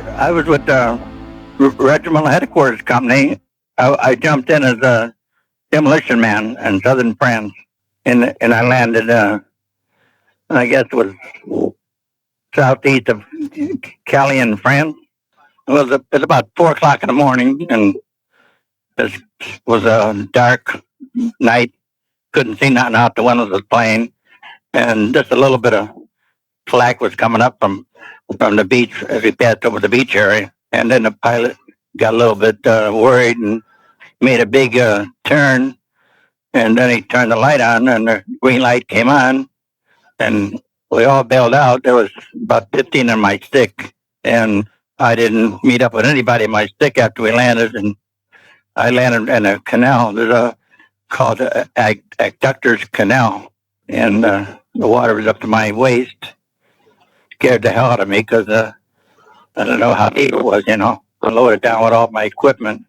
I was with the Regimental Headquarters Company. I jumped in as a demolition man in southern France, and I landed, I guess it was southeast of Callian, France. It was about 4 o'clock in the morning, and it was a dark night. Couldn't see nothing out the windows of the plane, and just a little bit of flak was coming up from the beach as we passed over the beach area. And then the pilot got a little bit worried and made a big turn. And then he turned the light on, and the green light came on, and we all bailed out. There was about 15 in my stick, and I didn't meet up with anybody in my stick after we landed. And I landed in a canal. There's a called Adductor's Canal, and the water was up to my waist. Scared the hell out of me because I don't know how deep it was. I loaded down with all my equipment,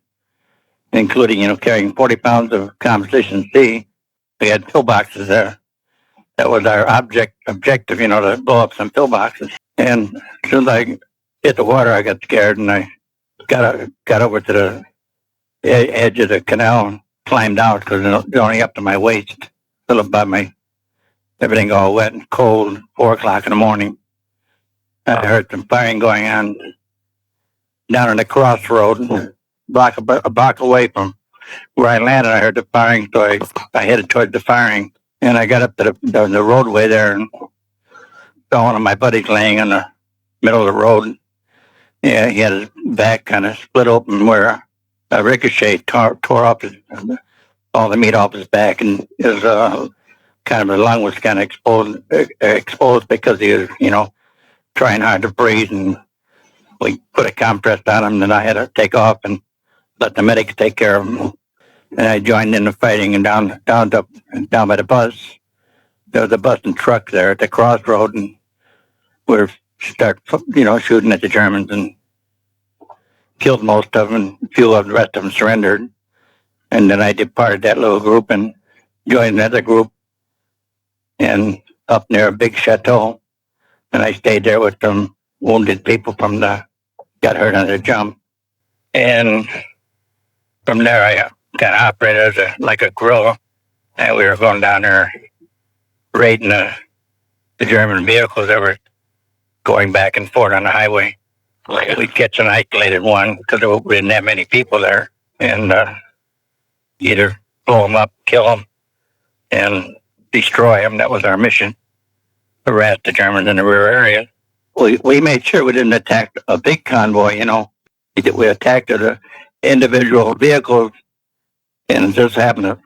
including carrying 40 pounds of composition C. We had pillboxes there. That was our objective, to blow up some pillboxes. And as soon as I hit the water, I got scared, and I got over to the edge of the canal and climbed out because it was only up to my waist, still above me. Everything all wet and cold. 4 o'clock in the morning. I heard some firing going on down in the crossroad, a block away from where I landed. I heard the firing, so I headed toward the firing. And I got up to the roadway there and saw one of my buddies laying in the middle of the road. Yeah, he had his back kind of split open where a ricochet tore off all the meat off his back, and his kind of his lung was kind of exposed because he was, trying hard to breathe, and we put a compress on him, and I had to take off and let the medics take care of him. And I joined in the fighting, and down by the bus, there was a bus and truck there at the crossroad, and we start shooting at the Germans and killed most of them. A few of the rest of them surrendered, and then I departed that little group and joined another group, and up near a big chateau. And I stayed there with some wounded people got hurt on the jump. And from there, I kind of operated as like a guerrilla. And we were going down there raiding the German vehicles that were going back and forth on the highway. We'd catch an isolated one because we didn't have many people there. And either blow them up, kill them, and destroy them. That was our mission. Harass the Germans in the rear area. We made sure we didn't attack a big convoy, We attacked the individual vehicles, and it just happened to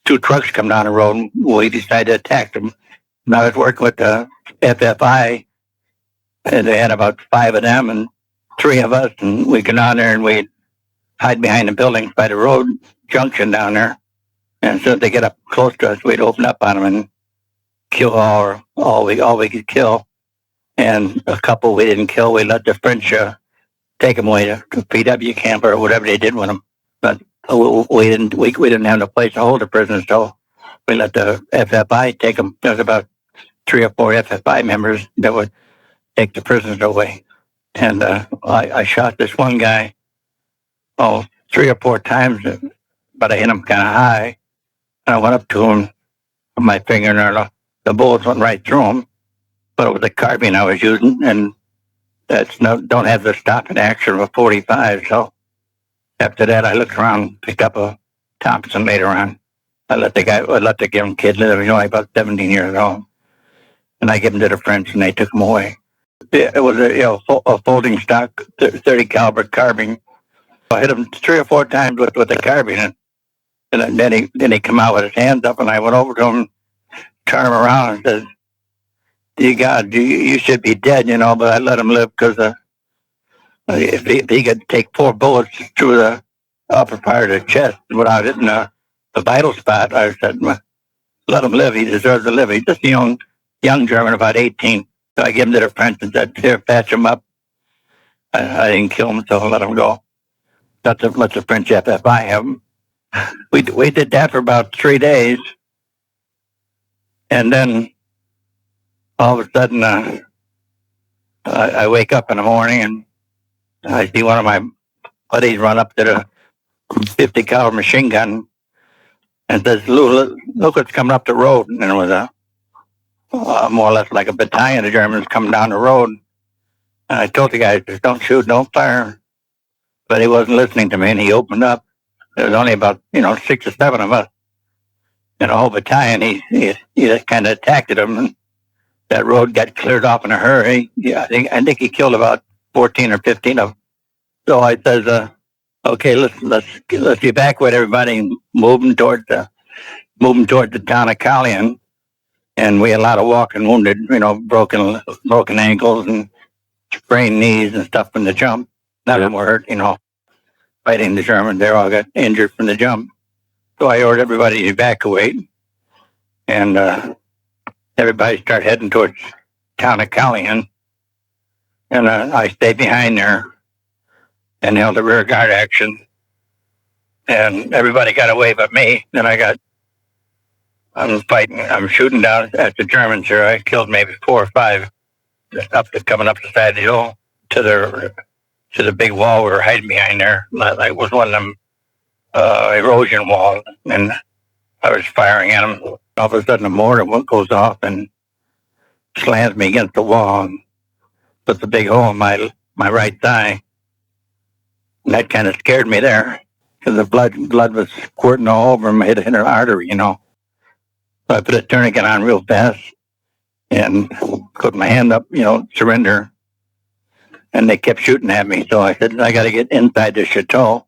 2 trucks come down the road, and we decided to attack them. And I was working with the FFI, and they had about 5 of them and 3 of us, and we go down there and we hide behind the buildings by the road junction down there. And as soon as they get up close to us, we'd open up on them and kill all we could kill. And a couple we didn't kill. We let the French take them away to PW camp or whatever they did with them. But we didn't have no place to hold the prisoners, so we let the FFI take them. There was about 3 or 4 FFI members that would take the prisoners away. And I shot this one guy 3 or 4 times, but I hit him kind of high. And I went up to him with my finger, and the bullets went right through him. But it was a carbine I was using, and don't have the stopping action of a 45. So after that, I looked around, picked up a Thompson later on. I let the young kid live. He was only about 17 years old, and I gave him to the French, and they took him away. It was a folding stock 30 caliber carbine. I hit him 3 or 4 times with the carbine, and then he come out with his hands up, and I went over to him, turned him around, and said, "Dear God, you should be dead, but I let him live because if he could take 4 bullets through the upper part of the chest without hitting the vital spot," I said, "Let him live. He deserves to live." He's just a young German, about 18. So I gave him to the French and said, "Here, patch him up." I didn't kill him, so I let him go. Let the French FFI have him. We did that for about 3 days, and then all of a sudden, I wake up in the morning, and I see one of my buddies run up to the 50 caliber machine gun and says, look what's coming up the road. And it was more or less like a battalion of Germans coming down the road. And I told the guys, just don't shoot, don't fire. But he wasn't listening to me, and he opened up. There was only about, 6 or 7 of us in a whole battalion. He just kind of attacked them, and that road got cleared off in a hurry. Yeah, I think he killed about 14 or 15 of them. So I says, okay, let's evacuate everybody and move them towards the town of Callian. And we had a lot of walking wounded, broken ankles and sprained knees and stuff from the jump. None of them were hurt, fighting the Germans. They all got injured from the jump. So I ordered everybody to evacuate, and everybody started heading towards town of Callian. And I stayed behind there and held a rear guard action. And everybody got away but me. Then I'm shooting down at the Germans here. I killed maybe 4 or 5 coming up the side of the hill to the big wall we were hiding behind there. Like was one of them erosion walls, and I was firing at them. All of a sudden, a mortar goes off and slams me against the wall and puts a big hole in my right thigh. And that kind of scared me there because the blood was squirting all over my hit an artery, So I put a tourniquet on real fast and put my hand up, surrender. And they kept shooting at me. So I said, I got to get inside the chateau.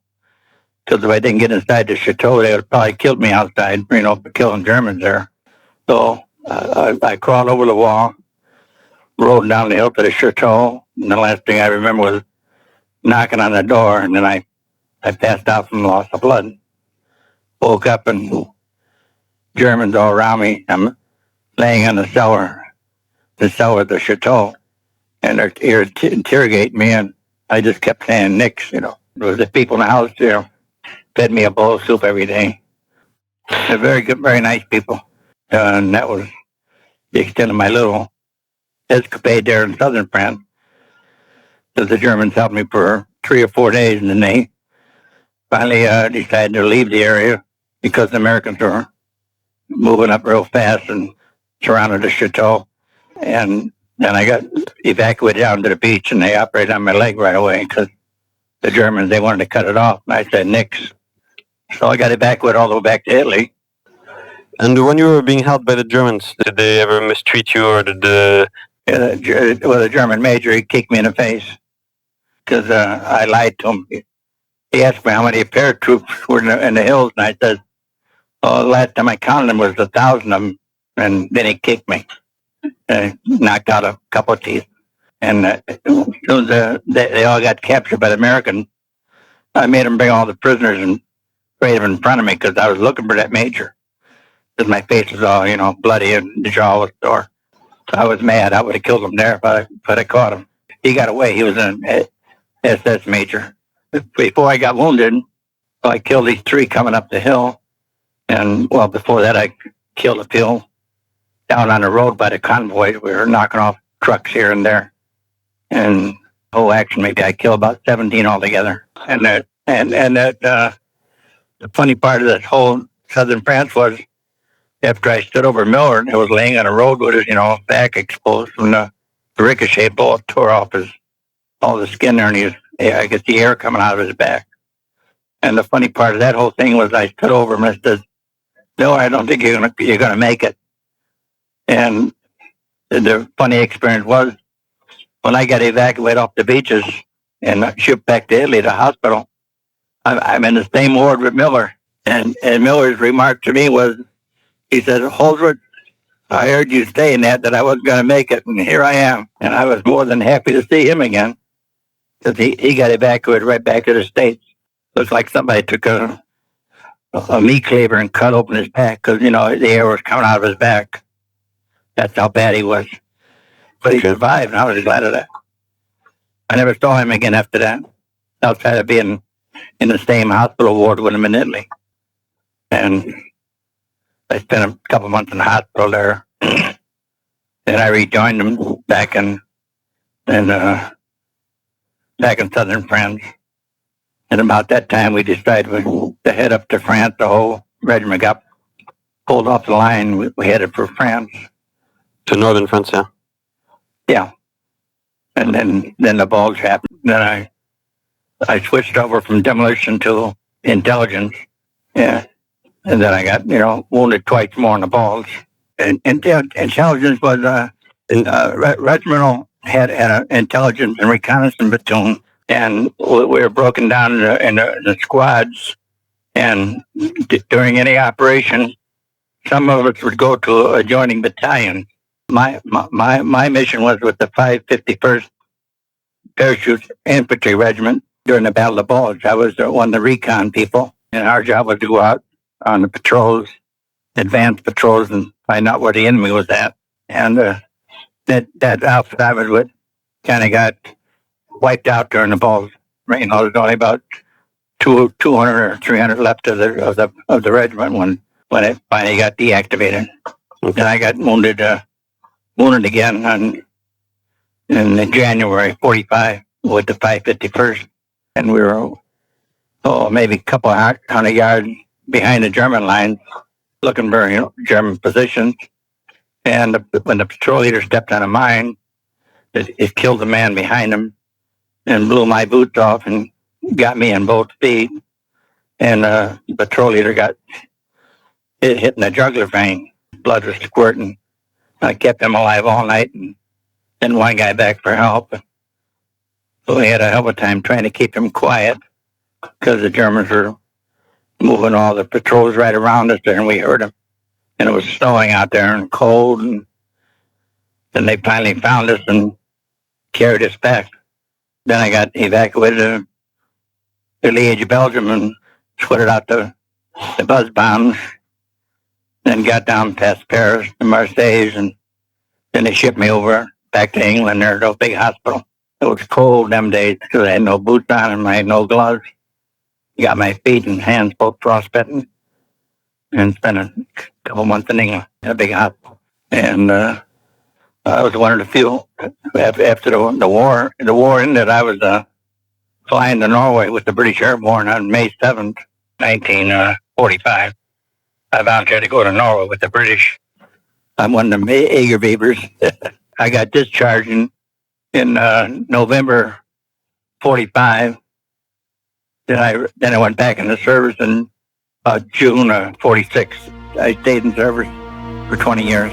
Because if I didn't get inside the chateau, they would have probably killed me outside, for killing Germans there. So I crawled over the wall, rode down the hill to the chateau. And the last thing I remember was knocking on the door. And then I passed out from loss of blood. Woke up and Germans all around me. I'm laying on the cellar of the chateau. And they're interrogating me. And I just kept saying, Nix, There was the people in the house, fed me a bowl of soup every day. They're very good, very nice people. And that was the extent of my little escapade there in southern France. So the Germans helped me for 3 or 4 days, and then they finally decided to leave the area because the Americans were moving up real fast and surrounded the chateau. And then I got evacuated down to the beach, and they operated on my leg right away because the Germans, they wanted to cut it off. And I said, Nix. So I got evacuated all the way back to Italy. And when you were being held by the Germans, did they ever mistreat you, or did the... the German major, he kicked me in the face because I lied to him. He asked me how many paratroopers were in the hills, and I said, the last time I counted them was 1,000 of them, and then he kicked me. Knocked out a couple of teeth. And as soon as they all got captured by the Americans, I made them bring all the prisoners and parade them in front of me because I was looking for that major. Because my face was all, bloody and the jaw was sore. So I was mad. I would have killed him there if I caught him. He got away. He was an SS major. Before I got wounded, I killed these 3 coming up the hill. And, before that, I killed a few down on the road by the convoy. We were knocking off trucks here and there. And the whole action, maybe I killed about 17 altogether. And the funny part of this whole southern France was after I stood over Miller, it was laying on a road with his, back exposed from the ricochet bullet tore off all the skin there, and I could see air coming out of his back. And the funny part of that whole thing was I stood over him and said, no, I don't think you're gonna make it. And the funny experience was when I got evacuated off the beaches and shipped back to Italy, the hospital, I'm in the same ward with Miller. And Miller's remark to me was, he said, Holzworth, I heard you saying that I wasn't going to make it, and here I am. And I was more than happy to see him again because he got evacuated right back to the States. Looked like somebody took a meat cleaver and cut open his back because, the air was coming out of his back. That's how bad he was. But he survived, and I was glad of that. I never saw him again after that, outside of being in the same hospital ward with him in Italy. And I spent a couple months in the hospital there. Then I rejoined him back in back in southern France. And about that time, we decided to head up to France. The whole regiment got pulled off the line. We headed for France. To northern France, yeah. Yeah. And then the Bulge happened. Then I switched over from demolition to intelligence. Yeah. And then I got, wounded twice more in the Bulge. And intelligence was, regimental had an intelligence and reconnaissance platoon. And we were broken down in the squads. And during any operation, some of us would go to adjoining battalion. My mission was with the 551st Parachute Infantry Regiment during the Battle of Bulge. I was one of the recon people, and our job was to go out on the patrols, advanced patrols, and find out where the enemy was at. And that outfit I was with kind of got wiped out during the Bulge. There's only about 200 or 300 left of the regiment when it finally got deactivated. Okay. And I got wounded again in January 45 with the 551st. And we were, maybe a couple hundred yards behind the German lines, looking for German positions. And when the patrol leader stepped on a mine, it killed the man behind him and blew my boots off and got me in both feet. And the patrol leader got hit in the jugular vein. Blood was squirting. I kept him alive all night and sent one guy back for help. So we had a hell of a time trying to keep him quiet because the Germans were moving all the patrols right around us there, and we heard them. And it was snowing out there and cold. And then they finally found us and carried us back. Then I got evacuated to Liège, Belgium, and sweated out the buzz bombs. Then got down past Paris and Marseille, and then they shipped me over back to England there to a big hospital. It was cold them days because I had no boots on and I had no gloves. Got my feet and hands both frostbitten, and spent a couple months in England in a big hospital. And I was one of the few after the war ended. I was flying to Norway with the British Airborne on May 7th, 1945. I volunteered to go to Norway with the British. I'm one of the Egerbeavers. I got discharged in November 45. Then I went back into service in June 46. I stayed in service for 20 years.